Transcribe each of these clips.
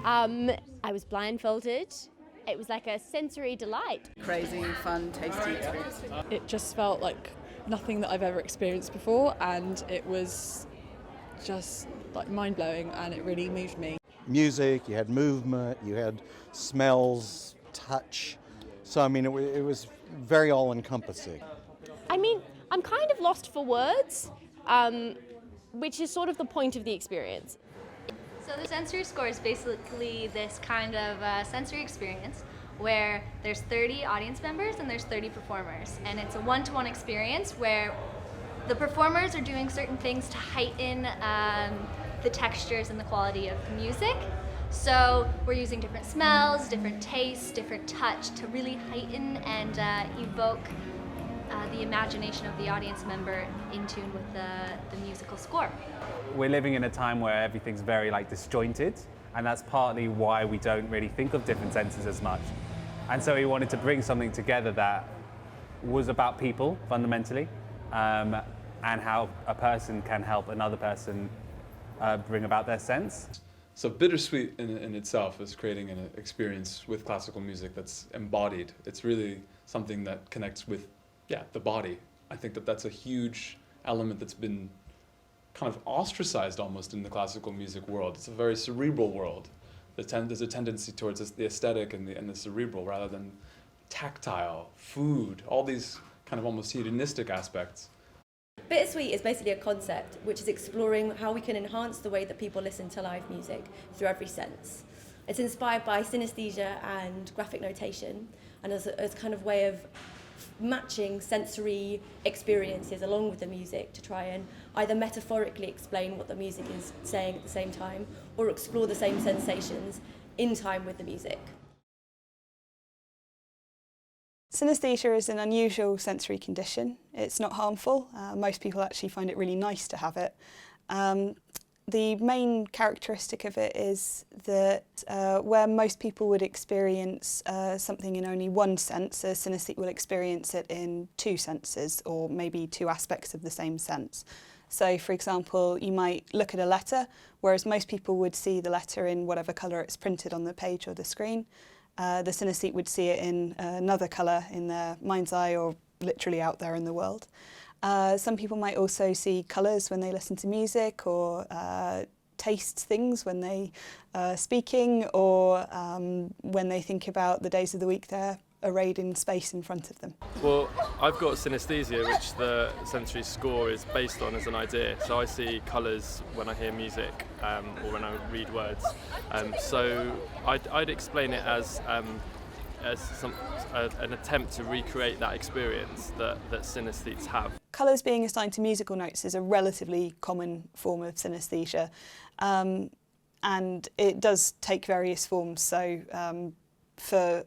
I was blindfolded. It was like a sensory delight. Crazy, fun, tasty experience. It just felt like nothing that I've ever experienced before, and it was just like mind-blowing, and it really moved me. Music, you had movement, you had smells, touch. So I mean, it was very all-encompassing. I mean, I'm kind of lost for words, which is sort of the point of the experience. So the sensory score is basically this kind of sensory experience where there's 30 audience members and there's 30 performers. And it's a one-to-one experience where the performers are doing certain things to heighten the textures and the quality of the music. So we're using different smells, different tastes, different touch to really heighten and evoke the imagination of the audience member in tune with the musical score. We're living in a time where everything's very disjointed, and that's partly why we don't really think of different senses as much. And so we wanted to bring something together that was about people fundamentally, and how a person can help another person bring about their sense. So BitterSuite in itself is creating an experience with classical music that's embodied. It's really something that connects with the body. I think that that's a huge element that's been kind of ostracized almost in the classical music world. It's a very cerebral world. There's a tendency towards the aesthetic and the cerebral rather than tactile, food, all these kind of almost hedonistic aspects. BitterSuite is basically a concept which is exploring how we can enhance the way that people listen to live music through every sense. It's inspired by synesthesia and graphic notation, and as a kind of way of matching sensory experiences along with the music to try and either metaphorically explain what the music is saying at the same time or explore the same sensations in time with the music. Synesthesia is an unusual sensory condition. It's not harmful. Most people actually find it really nice to have it. The main characteristic of it is that where most people would experience something in only one sense, a synesthete will experience it in two senses, or maybe two aspects of the same sense. So, for example, you might look at a letter, whereas most people would see the letter in whatever colour it's printed on the page or the screen. The synesthete would see it in another colour in their mind's eye or literally out there in the world. Some people might also see colours when they listen to music, or taste things when they are speaking, or when they think about the days of the week they're arrayed in space in front of them. Well, I've got synesthesia, which the sensory score is based on as an idea. So I see colours when I hear music or when I read words. So I'd explain it as an attempt to recreate that experience that synesthetes have. Colours being assigned to musical notes is a relatively common form of synesthesia, and it does take various forms. So for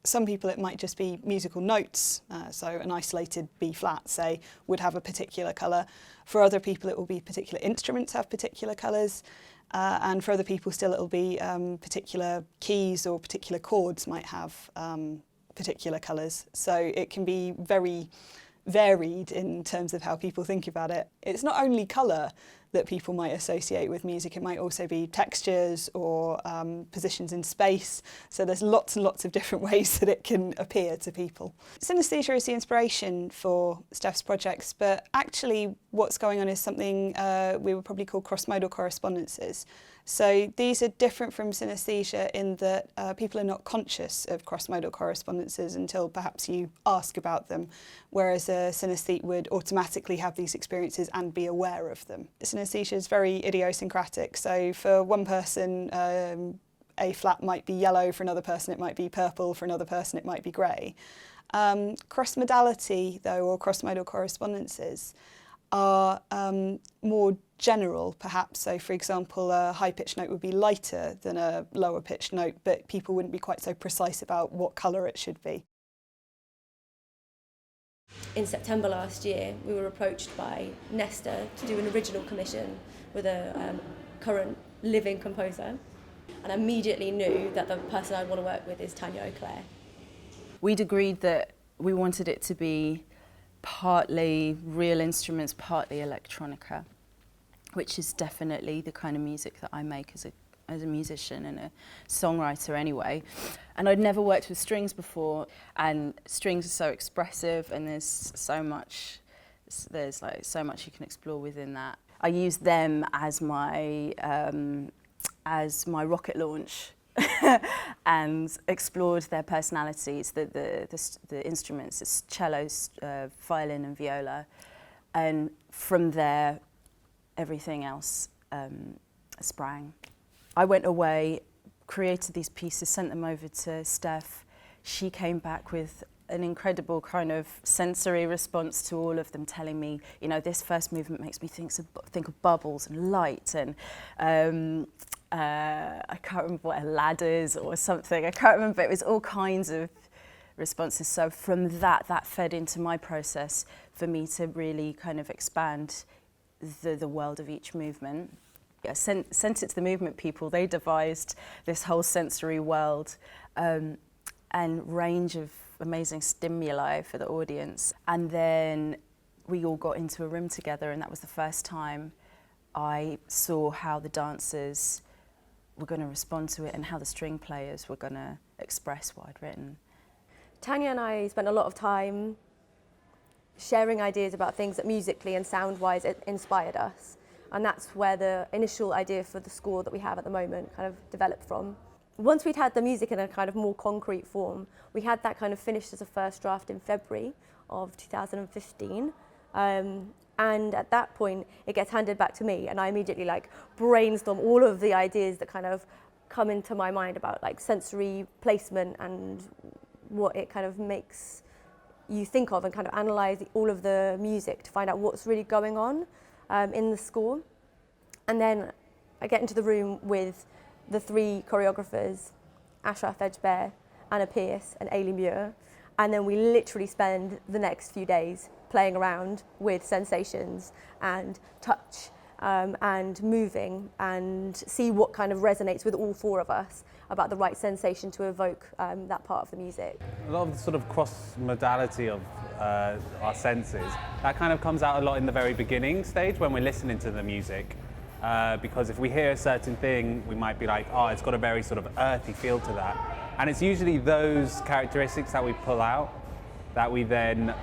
some people it might just be musical notes, so an isolated B flat, say, would have a particular colour. For other people it will be particular instruments have particular colours, and for other people still it'll be particular keys or particular chords might have particular colours. So it can be very varied in terms of how people think about it. It's not only colour that people might associate with music, it might also be textures or positions in space. So there's lots and lots of different ways that it can appear to people. Synesthesia is the inspiration for Steph's projects, but actually what's going on is something we would probably call cross-modal correspondences. So these are different from synesthesia in that people are not conscious of cross-modal correspondences until perhaps you ask about them, whereas a synesthete would automatically have these experiences and be aware of them. Synesthesia is very idiosyncratic, so for one person A flat might be yellow, for another person it might be purple, for another person it might be grey. Cross-modality though, or cross-modal correspondences, are more general perhaps. So for example, a high pitched note would be lighter than a lower pitched note, but people wouldn't be quite so precise about what colour it should be. In September last year, we were approached by Nesta to do an original commission with a current living composer, and I immediately knew that the person I'd want to work with is AUCLAIR. We'd agreed that we wanted it to be partly real instruments, partly electronica, which is definitely the kind of music that I make as as a musician and a songwriter anyway. And I'd never worked with strings before, and strings are so expressive, and there's like so much you can explore within that. I used them as my rocket launch and explored their personalities, the instruments, it's cello, violin and viola, and from there everything else sprang. I went away, created these pieces, sent them over to Steph. She came back with an incredible kind of sensory response to all of them, telling me, you know, this first movement makes me think of bubbles and light, and I can't remember what a ladder's or something. I can't remember. It was all kinds of responses. So from that fed into my process for me to really kind of expand the world of each movement. I sent it to the movement people. They devised this whole sensory world and range of amazing stimuli for the audience. And then we all got into a room together, and that was the first time I saw how the dancers were going to respond to it and how the string players were going to express what I'd written. Tanya and I spent a lot of time sharing ideas about things that musically and sound-wise inspired us. And that's where the initial idea for the score that we have at the moment kind of developed from. Once we'd had the music in a kind of more concrete form, we had that kind of finished as a first draft in February of 2015. And at that point, it gets handed back to me, and I immediately like brainstorm all of the ideas that kind of come into my mind about like sensory placement and what it kind of makes you think of, and kind of analyse all of the music to find out what's really going on in the score. And then I get into the room with the three choreographers, Ashraf Edgebear, Anna Pierce and Ailey Muir, and then we literally spend the next few days playing around with sensations and touch and moving, and see what kind of resonates with all four of us about the right sensation to evoke that part of the music. A lot of the sort of cross-modality of our senses, that kind of comes out a lot in the very beginning stage when we're listening to the music. Because if we hear a certain thing, we might be like, oh, it's got a very sort of earthy feel to that. And it's usually those characteristics that we pull out that we then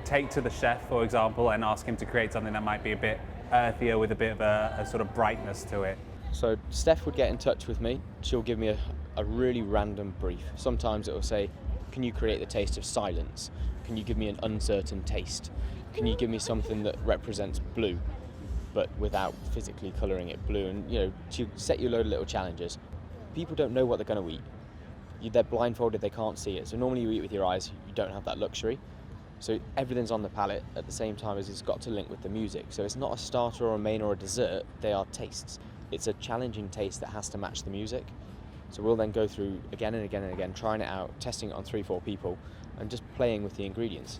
take to the chef, for example, and ask him to create something that might be a bit earthier with a bit of a sort of brightness to it. So Steph would get in touch with me. She'll give me a really random brief. Sometimes it will say, can you create the taste of silence? Can you give me an uncertain taste? Can you give me something that represents blue, but without physically colouring it blue? And you know, she'll set you a load of little challenges. People don't know what they're going to eat. They're blindfolded, they can't see it. So normally you eat with your eyes, you don't have that luxury. So everything's on the palate at the same time as it's got to link with the music. So it's not a starter or a main or a dessert, they are tastes. It's a challenging taste that has to match the music. So we'll then go through again and again and again, trying it out, testing it on 3-4 people, and just playing with the ingredients.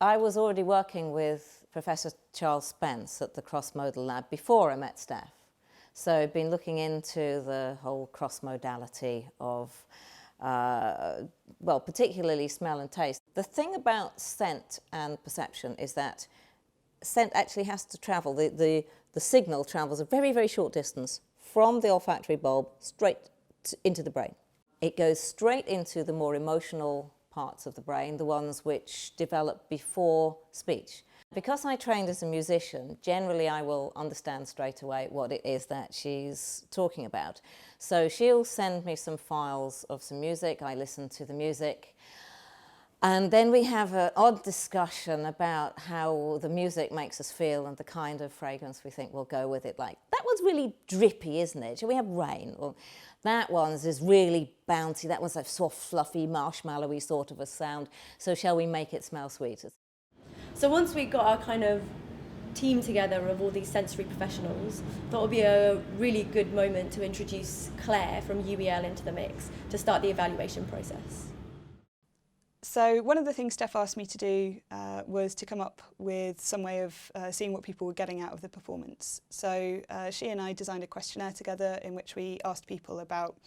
I was already working with Professor Charles Spence at the Cross-Modal Lab before I met Steph. So I've been looking into the whole cross-modality of well, particularly smell and taste. The thing about scent and perception is that scent actually has to travel. The signal travels a very, very short distance from the olfactory bulb straight into the brain. It goes straight into the more emotional parts of the brain, the ones which develop before speech. Because I trained as a musician, generally I will understand straight away what it is that she's talking about. So she'll send me some files of some music, I listen to the music, and then we have an odd discussion about how the music makes us feel and the kind of fragrance we think will go with it. Like, that one's really drippy, isn't it? Shall we have rain? Or that one's is really bouncy, that one's a soft, fluffy, marshmallowy sort of a sound, so shall we make it smell sweet? So once we got our kind of team together of all these sensory professionals, thought it would be a really good moment to introduce Claire from UEL into the mix to start the evaluation process. So one of the things Steph asked me to do was to come up with some way of seeing what people were getting out of the performance. So she and I designed a questionnaire together in which we asked people about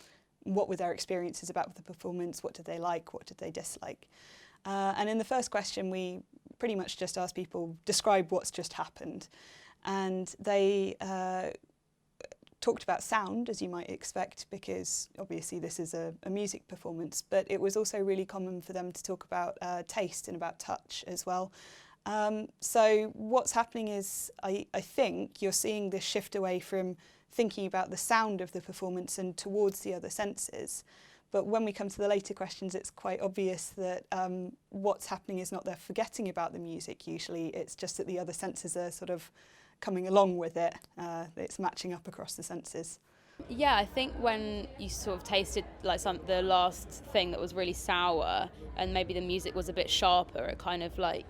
what were their experiences about the performance, what did they like, what did they dislike. And in the first question, we pretty much just asked people, describe what's just happened. And they talked about sound, as you might expect, because obviously this is a music performance, but it was also really common for them to talk about taste and about touch as well. So what's happening is, I think you're seeing this shift away from thinking about the sound of the performance and towards the other senses. But when we come to the later questions, it's quite obvious that what's happening is not they're forgetting about the music usually, it's just that the other senses are sort of coming along with it. It's matching up across the senses. Yeah, I think when you sort of tasted like the last thing that was really sour and maybe the music was a bit sharper, it kind of like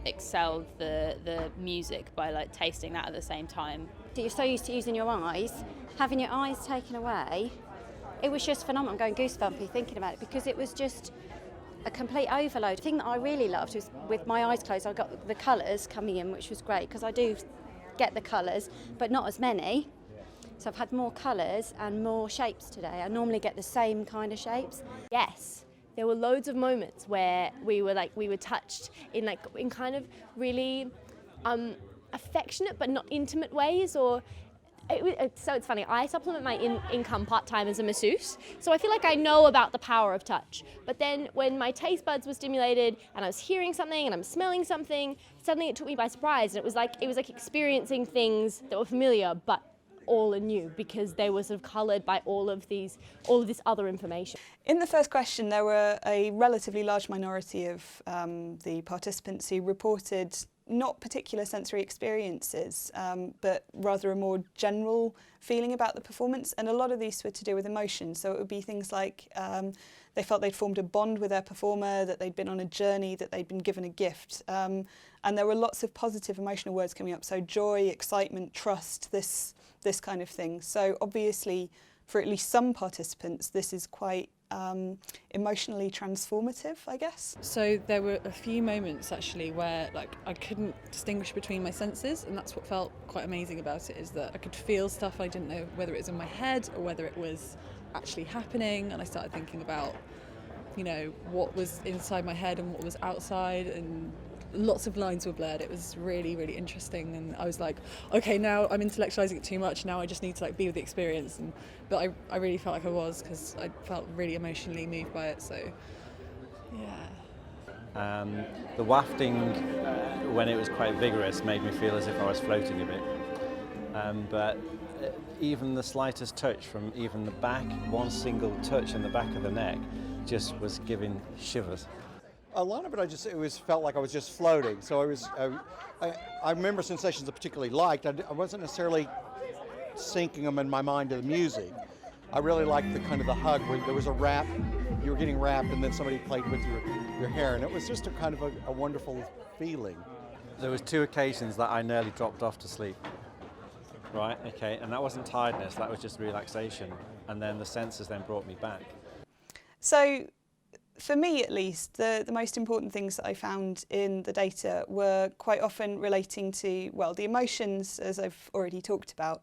excelled the music by like tasting that at the same time. You're so used to using your eyes, having your eyes taken away, it was just phenomenal. I'm going goosebumpy thinking about it because it was just a complete overload. The thing that I really loved was with my eyes closed, I got the colours coming in, which was great because I do get the colours, but not as many. So I've had more colours and more shapes today. I normally get the same kind of shapes. Yes, there were loads of moments where we were touched in kind of really affectionate but not intimate ways, so it's funny, I supplement my income part-time as a masseuse, so I feel like I know about the power of touch. But then when my taste buds were stimulated and I was hearing something and I'm smelling something, suddenly it took me by surprise, and it was like experiencing things that were familiar but all anew because they were sort of coloured by all of this other information. In the first question, there were a relatively large minority of the participants who reported not particular sensory experiences, but rather a more general feeling about the performance. And a lot of these were to do with emotion. So it would be things like they felt they'd formed a bond with their performer, that they'd been on a journey, that they'd been given a gift. And there were lots of positive emotional words coming up. So joy, excitement, trust, this kind of thing. So obviously, for at least some participants, this is quite emotionally transformative, I guess. So there were a few moments actually where I couldn't distinguish between my senses, and that's what felt quite amazing about it, is that I could feel stuff I didn't know whether it was in my head or whether it was actually happening, and I started thinking about, what was inside my head and what was outside, and lots of lines were blurred. It was really, really interesting, and I was like, okay, now I'm intellectualizing it too much, now I just need to be with the experience. But I really felt like I was, because I felt really emotionally moved by it, so yeah. The wafting, when it was quite vigorous, made me feel as if I was floating a bit. But even the slightest touch from even the back, one single touch in the back of the neck, just was giving shivers. A lot of it, it felt like I was just floating. So I remember sensations I particularly liked. I wasn't necessarily syncing them in my mind to the music. I really liked the kind of the hug where there was a wrap, you were getting wrapped, and then somebody played with your hair, and it was just a kind of a wonderful feeling. There was 2 occasions that I nearly dropped off to sleep. Right, okay, and that wasn't tiredness, that was just relaxation. And then the senses then brought me back. So, for me at least, the most important things that I found in the data were quite often relating to, well, the emotions, as I've already talked about,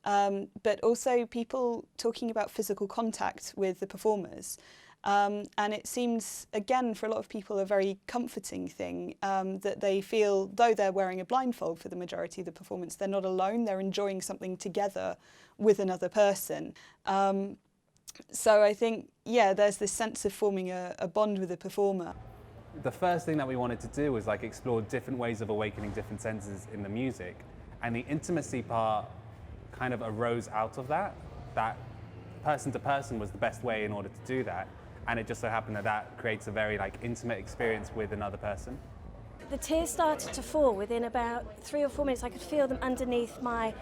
but also people talking about physical contact with the performers. And it seems, again, for a lot of people, a very comforting thing, that they feel, though they're wearing a blindfold for the majority of the performance, they're not alone, they're enjoying something together with another person. So I think, yeah, there's this sense of forming a bond with the performer. The first thing that we wanted to do was explore different ways of awakening different senses in the music, and the intimacy part kind of arose out of that person to person was the best way in order to do that, and it just so happened that creates a very intimate experience with another person. The tears started to fall within about 3 or 4 minutes. I could feel them underneath my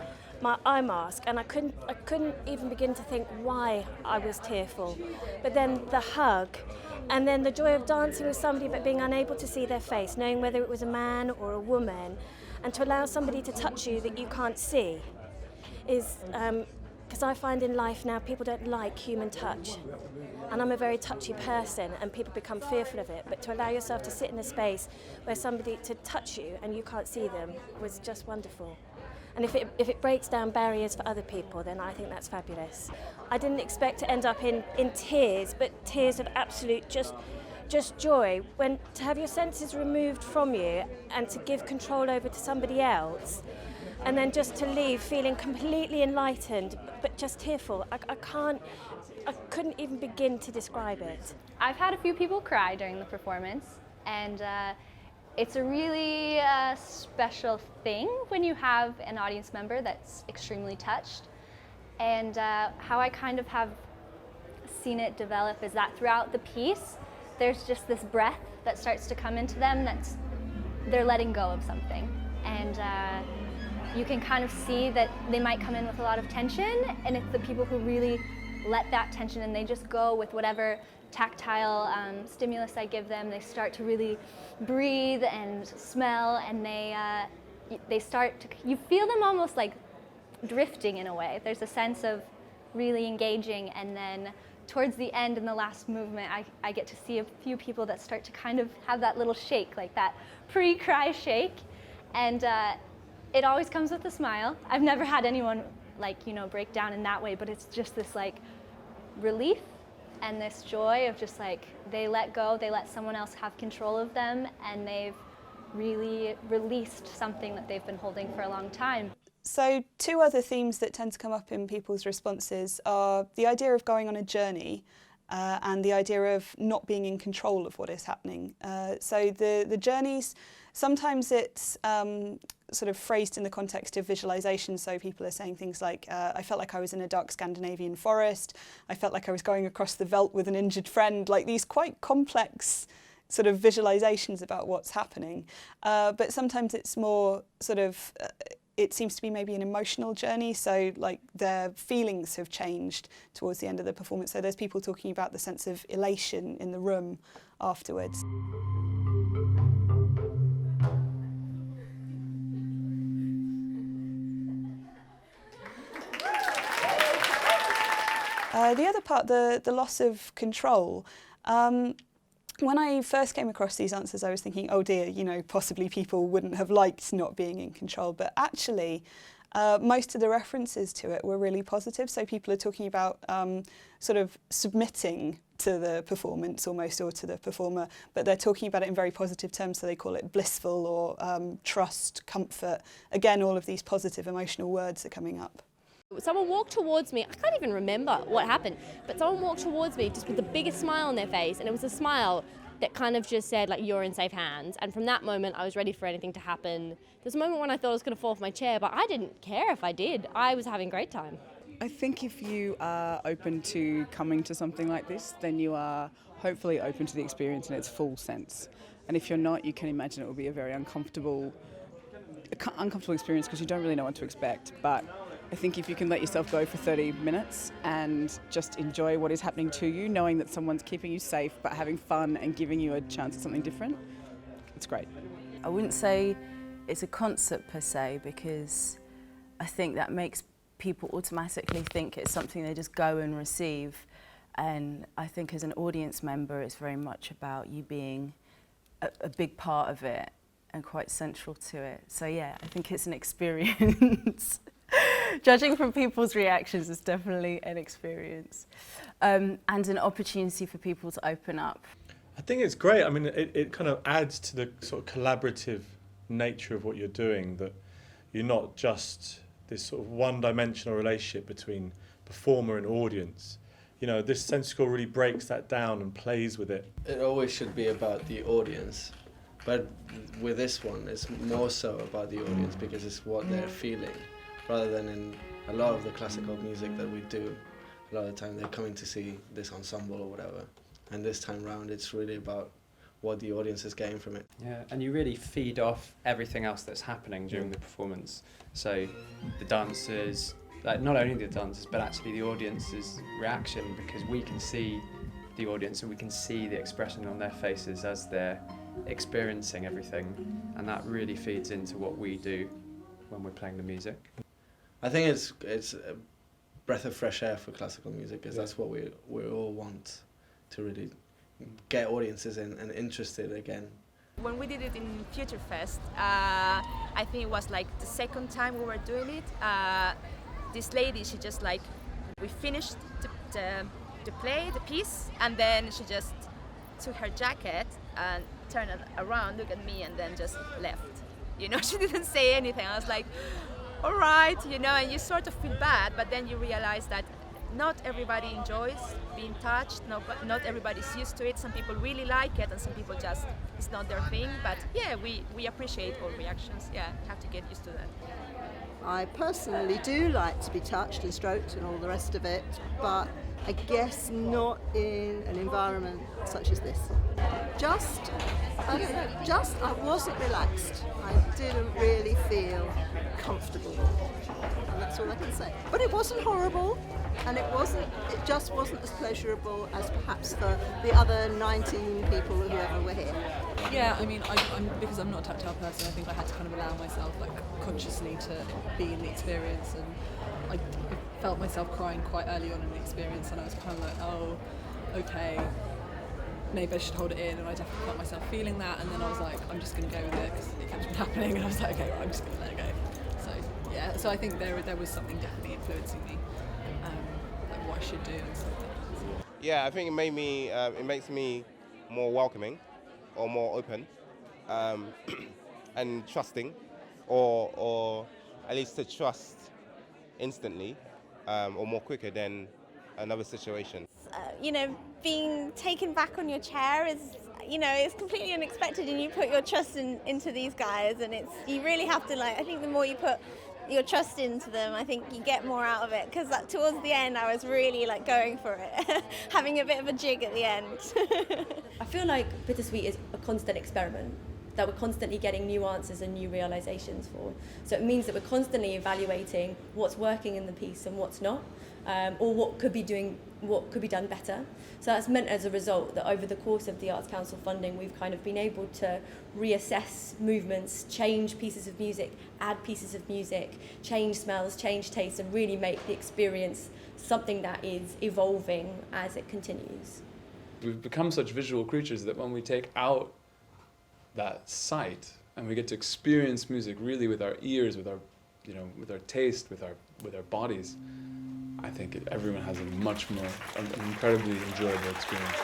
eye mask, and I couldn't even begin to think why I was tearful. But then the hug, and then the joy of dancing with somebody but being unable to see their face, knowing whether it was a man or a woman, and to allow somebody to touch you that you can't see is, because I find in life now people don't like human touch, and I'm a very touchy person and people become fearful of it, but to allow yourself to sit in a space where somebody to touch you and you can't see them was just wonderful. And if it breaks down barriers for other people, then I think that's fabulous. I didn't expect to end up in tears, but tears of absolute just joy. When to have your senses removed from you and to give control over to somebody else, and then just to leave feeling completely enlightened, but just tearful. I couldn't even begin to describe it. I've had a few people cry during the performance, and it's a really special thing when you have an audience member that's extremely touched. And how I kind of have seen it develop is that throughout the piece, there's just this breath that starts to come into them that's they're letting go of something. And you can kind of see that they might come in with a lot of tension, and it's the people who really let that tension and they just go with whatever tactile stimulus I give them. They start to really breathe and smell, and they start to, you feel them almost like drifting in a way. There's a sense of really engaging, and then towards the end in the last movement, I get to see a few people that start to kind of have that little shake, like that pre-cry shake, and it always comes with a smile. I've never had anyone break down in that way, but it's just this like relief and this joy of just like they let go, they let someone else have control of them, and they've really released something that they've been holding for a long time. So 2 other themes that tend to come up in people's responses are the idea of going on a journey and the idea of not being in control of what is happening. So the journeys, sometimes it's sort of phrased in the context of visualization. So people are saying things like, I felt like I was in a dark Scandinavian forest. I felt like I was going across the veldt with an injured friend, like these quite complex sort of visualizations about what's happening. But sometimes it's more sort of, it seems to be maybe an emotional journey, so like their feelings have changed towards the end of the performance. So there's people talking about the sense of elation in the room afterwards. The other part, the loss of control. When I first came across these answers, I was thinking, oh dear, possibly people wouldn't have liked not being in control. But actually, most of the references to it were really positive. So people are talking about sort of submitting to the performance almost, or to the performer, but they're talking about it in very positive terms. So they call it blissful or trust, comfort. Again, all of these positive emotional words are coming up. Someone walked towards me, I can't even remember what happened, but someone walked towards me just with the biggest smile on their face, and it was a smile that kind of just said, like, you're in safe hands. And from that moment, I was ready for anything to happen. There's a moment when I thought I was going to fall off my chair, but I didn't care if I did. I was having a great time. I think if you are open to coming to something like this, then you are hopefully open to the experience in its full sense. And if you're not, you can imagine it will be a very uncomfortable experience because you don't really know what to expect. But I think if you can let yourself go for 30 minutes and just enjoy what is happening to you, knowing that someone's keeping you safe but having fun and giving you a chance at something different, it's great. I wouldn't say it's a concert per se, because I think that makes people automatically think it's something they just go and receive. And I think as an audience member, it's very much about you being a big part of it and quite central to it. So yeah, I think it's an experience. Judging from people's reactions, it's definitely an experience and an opportunity for people to open up. I think it's great. I mean, it kind of adds to the sort of collaborative nature of what you're doing, that you're not just this sort of one-dimensional relationship between performer and audience. This sense score really breaks that down and plays with it. It always should be about the audience, but with this one, it's more so about the audience because it's what they're feeling. Rather than in a lot of the classical music that we do, a lot of the time they're coming to see this ensemble or whatever. And this time round, it's really about what the audience is getting from it. Yeah, and you really feed off everything else that's happening during the performance. So the dancers, not only the dancers, but actually the audience's reaction, because we can see the audience and we can see the expression on their faces as they're experiencing everything. And that really feeds into what we do when we're playing the music. I think it's a breath of fresh air for classical music, because that's what we all want, to really get audiences in and interested again. When we did it in FutureFest, I think it was like the second time we were doing it. This lady, she just we finished the play, the piece, and then she just took her jacket and turned it around, looked at me, and then just left. She didn't say anything. I was like, all right, you know, and you sort of feel bad, but then you realize that not everybody enjoys being touched, not everybody's used to it. Some people really like it and some people just, it's not their thing. But yeah, we appreciate all reactions. Yeah, have to get used to that. I personally do like to be touched and stroked and all the rest of it, but I guess not in an environment such as this. I wasn't relaxed. I didn't really feel comfortable, and that's all I can say. But it wasn't horrible, and it just wasn't as pleasurable as perhaps for the other 19 people or whoever were here. Yeah, I mean, because I'm not a tactile person, I think I had to kind of allow myself, like, consciously to be in the experience, and I felt myself crying quite early on in the experience, and I was kind of like, oh, okay, maybe I should hold it in, and I definitely felt myself feeling that, and then I was like, I'm just going to go with it because it kept happening, and I was like, okay, well, I'm just going to let it go. So yeah, so I think there was something definitely influencing me, like what I should do and stuff like that. Yeah, I think it makes me more welcoming, or more open, and trusting, or at least to trust instantly, or more quicker than another situation. You know, being taken back on your chair is, you know, it's completely unexpected, and you put your trust into these guys, and you really have to, like, I think the more you put your trust into them, I think you get more out of it, because towards the end I was really like going for it, having a bit of a jig at the end. I feel like BitterSuite is a constant experiment that we're constantly getting new answers and new realizations for. So it means that we're constantly evaluating what's working in the piece and what's not, or what could be done better. So that's meant as a result that over the course of the Arts Council funding, we've kind of been able to reassess movements, change pieces of music, add pieces of music, change smells, change tastes, and really make the experience something that is evolving as it continues. We've become such visual creatures that when we take out that sight and we get to experience music really with our ears, with our, you know, with our taste, with our bodies, I think everyone has a much more, an incredibly enjoyable experience.